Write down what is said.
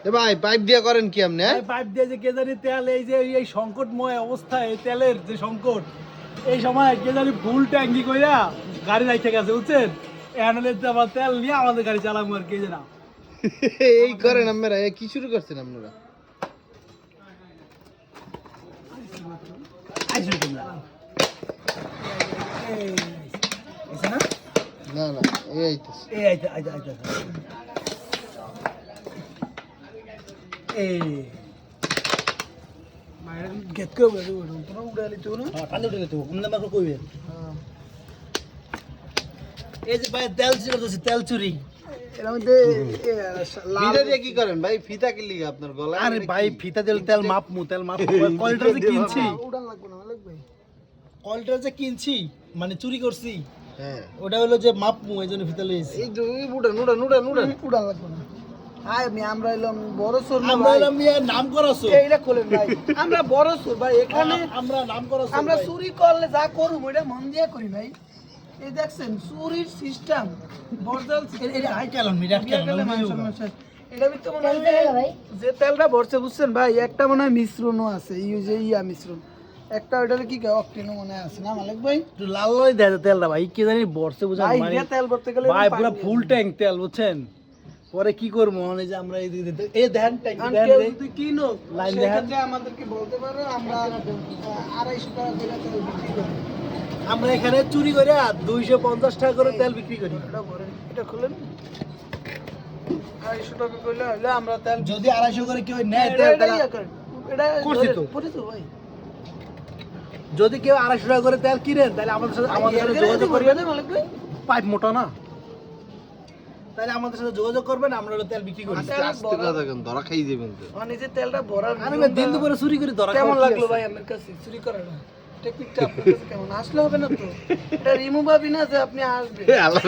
এ ভাই পাইপ দিয়ে করেন কি আপনি? পাইপ দিয়ে যে কে জানি তেল এই যে এই সংকটময় অবস্থা, এই তেলের যে সংকট, এই সময় কে জানি ফুল ট্যাঙ্কি কইরা গাড়ি রাখতে গেছে বুঝছেন, এনালে আবার তেল নিয়ে আমাদের গাড়ি চালাবো আর কে জানা। এই করেন আপনারা, কি শুরু করছেন আপনারা? না না, এই আইতেছে। এই আইতে আইতে আইতে এই মায়ের গেট করে বলে তোরা উড়ালি তো না, পানি উঠে গেছে কম নাম্বার কইবে। এই যে ভাই তেল চুরি করতেছে, তেল চুরি। এর মধ্যে ফিতা দিয়ে কি করেন ভাই? ফিতা কি লিগে আপনার গলায়? আরে ভাই ফিতা দিলে তেল মাপমু, তেল মাপমু। কলটা যে কিনছি, উড়ান লাগবে না লাগবে। কলটা যে কিনছি মানে চুরি করছি, হ্যাঁ ওটা হলো যে মাপমু, এই জন্য ফিতা লইছি। এই যে উড়ান উড়ান উড়ান উড়ান। উড়ান লাগবে না। হাই আমরা এলাম বড় সোর না আমরা ভাই। এলাম মিয়া নাম করাছো, এইটা খোলেন ভাই। আমরা বড় সোর ভাই, এখানে আমরা নাম করাছো। আমরা চুরি করলে যা করব ওটা মন দিয়ে করি ভাই। এই দেখছেন চুরির সিস্টেম বর্দাল। এটা হাই ক্যালন মিরাট ক্যালন। এটা তো মনে হয় যে তেলটা ভরছে বুঝছেন ভাই, একটা মনে হয় মিশ্রণও আছে, যে ইয়া মিশ্রণ একটা, ওটার কি অকটেনও মনে হয় আছে না মালিক ভাই? একটু লাল লই দেয় তেলটা ভাই, কি জানি বর্ষে বুঝেন ভাই মানে এটা তেল ভরতে গেলে ভাই পুরো ফুল ট্যাঙ্ক তেল বুঝছেন। পরে কি করবো মানে যে আমরা এই দিকে এই ধ্যান ট্যাঙ্ক ধ্যান রে যদি কিনো লাইন সেক্ষেত্রে আমাদেরকে বলতে পারো, আমরা 250 টাকা করে তেল বিক্রি করি। আমরা এখানে চুরি করে 250 টাকা করে তেল বিক্রি করি। এটা ভরেন, এটা খুলেন। 250 টাকা কইলে হলে আমরা তেল যদি 250 করে কেউ নেয় এটা তেল এটা ইয়া করেন। এটা করছি তো। পড়ি তো ভাই। যদি কেউ 250 টাকা করে তেল কিনেন তাহলে আমাদের সাথে যোগাযোগ করবেন। মালিক ভাই পাইপ মোটা না, তাহলে আমাদের সাথে যোগাযোগ করবেন, আমরা হলো তেল বিক্রি করি। আস্তে কথা কেন, ধরা খাই যাবেন তো। মানে যে তেলটা ভরার আমি দিন দুপুরে চুরি করে ধরা কেমন খাওয়া কি লাগলো আছে? ভাই আমার কাছে চুরি করাটা? টেকনিকটা আপনার কাছে কেমন আসলে হবে না তো? এটা রিমুভ হবে না যে আপনি আসবেন। আল্লাহ